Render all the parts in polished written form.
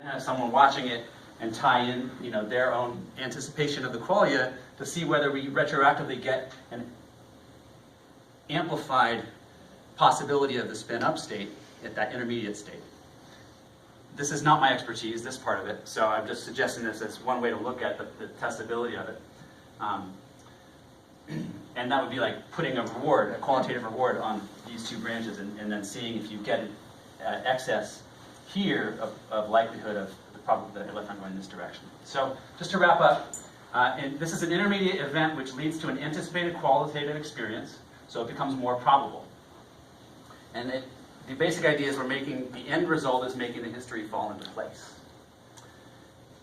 have someone watching it and tie in, their own anticipation of the qualia to see whether we retroactively get an amplified possibility of the spin-up state at that intermediate state. This is not my expertise, this part of it, so I'm just suggesting this as one way to look at the testability of it. And that would be like putting a qualitative reward on these two branches and then seeing if you get excess here of likelihood of the electron going in this direction. So just to wrap up, this is an intermediate event which leads to an anticipated qualitative experience, so it becomes more probable. And the basic idea is the end result is making the history fall into place.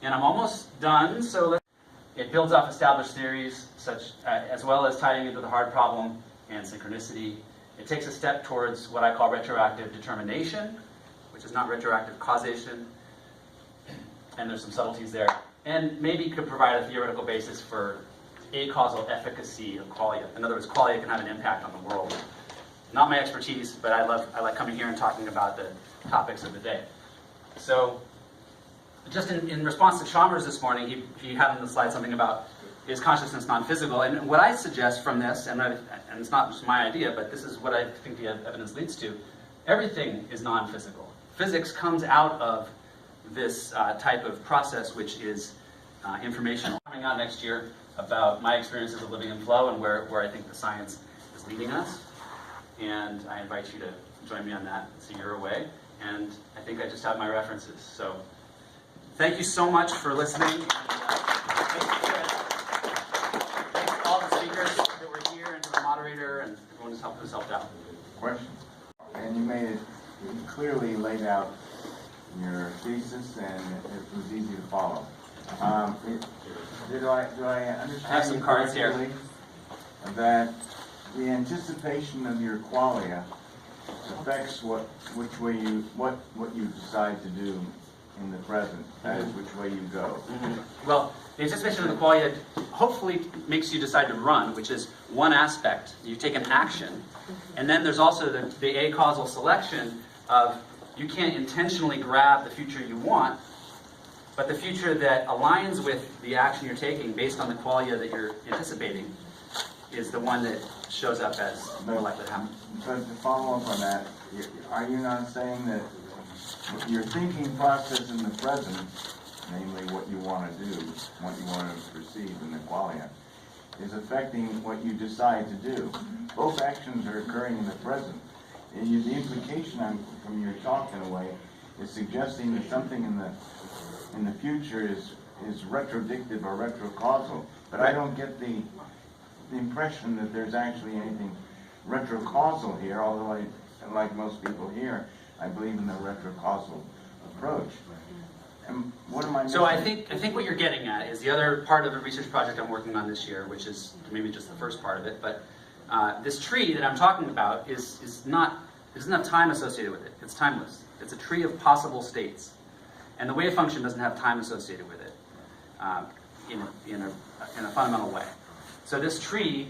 And I'm almost done, so it builds off established theories, such as well as tying into the hard problem and synchronicity. It takes a step towards what I call retroactive determination, which is not retroactive causation, and there's some subtleties there. And maybe could provide a theoretical basis for acausal efficacy of qualia. In other words, qualia can have an impact on the world. Not my expertise, but I like coming here and talking about the topics of the day. So, just in response to Chalmers this morning, he had on the slide something about is consciousness non-physical, and what I suggest from this, and it's not just my idea, but this is what I think the evidence leads to, everything is non-physical. Physics comes out of this type of process, which is informational. Coming out next year about my experiences of living in flow and where I think the science is leading us. And I invite you to join me on that. It's a year away, and I think I just have my references. So thank you so much for listening. And, thanks to all the speakers that were here, and to the moderator, and everyone who's helped out. Questions? And you made it clearly laid out your thesis, and it was easy to follow. Do I understand? I have some cards here. That the anticipation of your qualia affects what you decide to do in the present. That is which way you go. Mm-hmm. Well, the anticipation of the qualia hopefully makes you decide to run, which is one aspect. You take an action, and then there's also the acausal selection of you can't intentionally grab the future you want, but the future that aligns with the action you're taking based on the qualia that you're anticipating is the one that shows up as more likely to happen. But to follow up on that, are you not saying that your thinking process in the present, namely what you want to do, what you want to perceive in the qualia, is affecting what you decide to do? Both actions are occurring in the present. And the implication from your talk, in a way, is suggesting that something in the future is retrodictive or retrocausal. But I don't get the impression that there's actually anything retrocausal here, although like most people here, I believe in the retrocausal approach. And what am I missing? So I think what you're getting at is the other part of the research project I'm working on this year, which is maybe just the first part of it, but this tree that I'm talking about doesn't have time associated with it. It's timeless. It's a tree of possible states. And the wave function doesn't have time associated with it in a fundamental way. So this tree,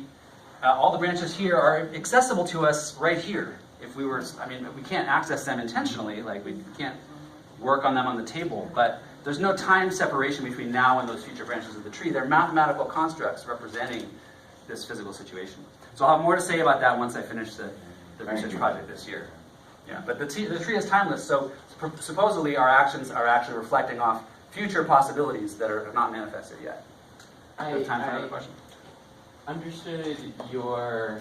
all the branches here are accessible to us right here. If we were, we can't access them intentionally, like we can't work on them on the table, but there's no time separation between now and those future branches of the tree. They're mathematical constructs representing this physical situation. So I'll have more to say about that once I finish the research project this year. Yeah, but the tree is timeless, so supposedly our actions are actually reflecting off future possibilities that have not manifested yet. Time for another question? Understood your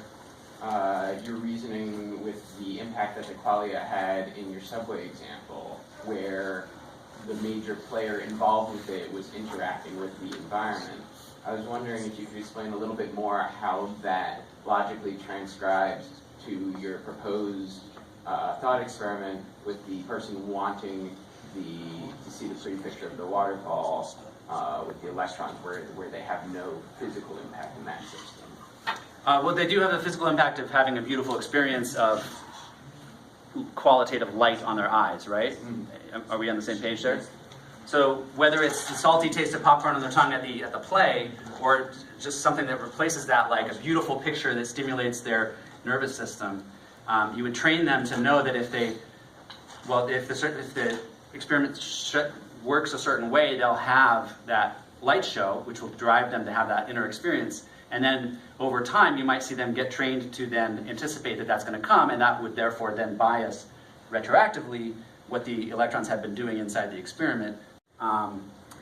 reasoning with the impact that the qualia had in your subway example, where the major player involved with it was interacting with the environment. I was wondering if you could explain a little bit more how that logically transcribes to your proposed thought experiment with the person wanting to see the pretty picture of the waterfall with the electrons where they have no physical impact in that system. Well, they do have the physical impact of having a beautiful experience of qualitative light on their eyes, right? Mm-hmm. Are we on the same page there? So whether it's the salty taste of popcorn on their tongue at the play, or just something that replaces that, like a beautiful picture that stimulates their nervous system, you would train them to know that if the experiment works a certain way, they'll have that light show, which will drive them to have that inner experience. And then over time, you might see them get trained to then anticipate that that's going to come, and that would therefore then bias retroactively what the electrons have been doing inside the experiment.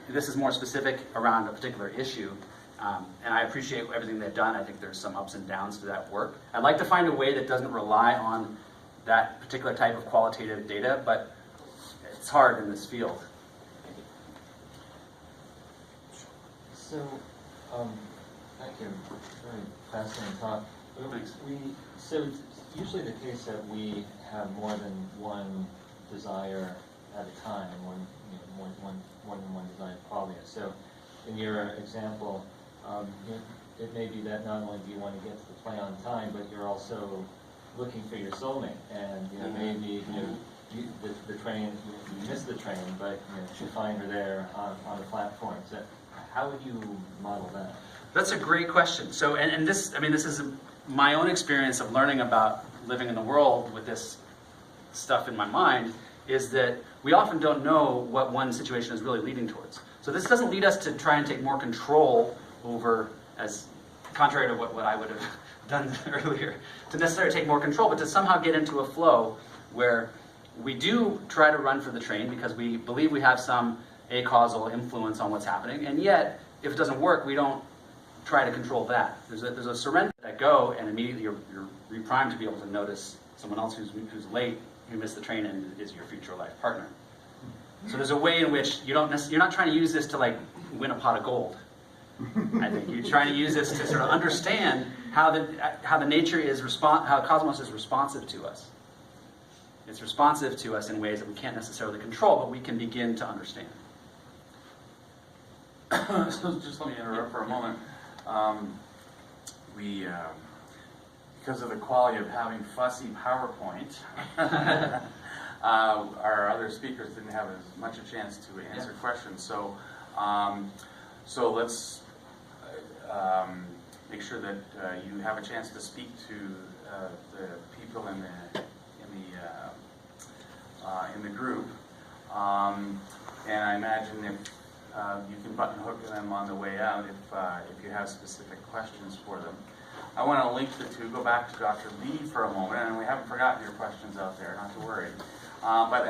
This is more specific around a particular issue, and I appreciate everything they've done. I think there's some ups and downs to that work. I'd like to find a way that doesn't rely on that particular type of qualitative data, but it's hard in this field. So, thank you. Very fascinating talk. Thanks. So it's usually the case that we have more than one desire at a time, more than one desired qualia. So, in your example, it may be that not only do you want to get to the play on time, but you're also looking for your soulmate, and maybe the train, you miss the train, but you find her there on the platform. So how would you model that? That's a great question. So, and this, I mean, this is my own experience of learning about living in the world with this stuff in my mind, is that we often don't know what one situation is really leading towards. So this doesn't lead us to try and take more control over, as contrary to what I would have done earlier, to necessarily take more control, but to somehow get into a flow where we do try to run for the train because we believe we have some acausal influence on what's happening, and yet, if it doesn't work, we don't try to control that. There's a surrender that go, and immediately you're reprimed to be able to notice someone else who's late, who missed the train, and is your future life partner. So there's a way in which you're not trying to use this to like win a pot of gold. I think you're trying to use this to sort of understand how the nature is how cosmos is responsive to us. It's responsive to us in ways that we can't necessarily control, but we can begin to understand. So just let me interrupt for a moment. Because of the quality of having fussy PowerPoint, our other speakers didn't have as much a chance to answer questions. So, so let's make sure that you have a chance to speak to the people in the group, and I imagine if you can button hook them on the way out if you have specific questions for them. I want to link the two, go back to Dr. Lee for a moment, and we haven't forgotten your questions out there, not to worry. But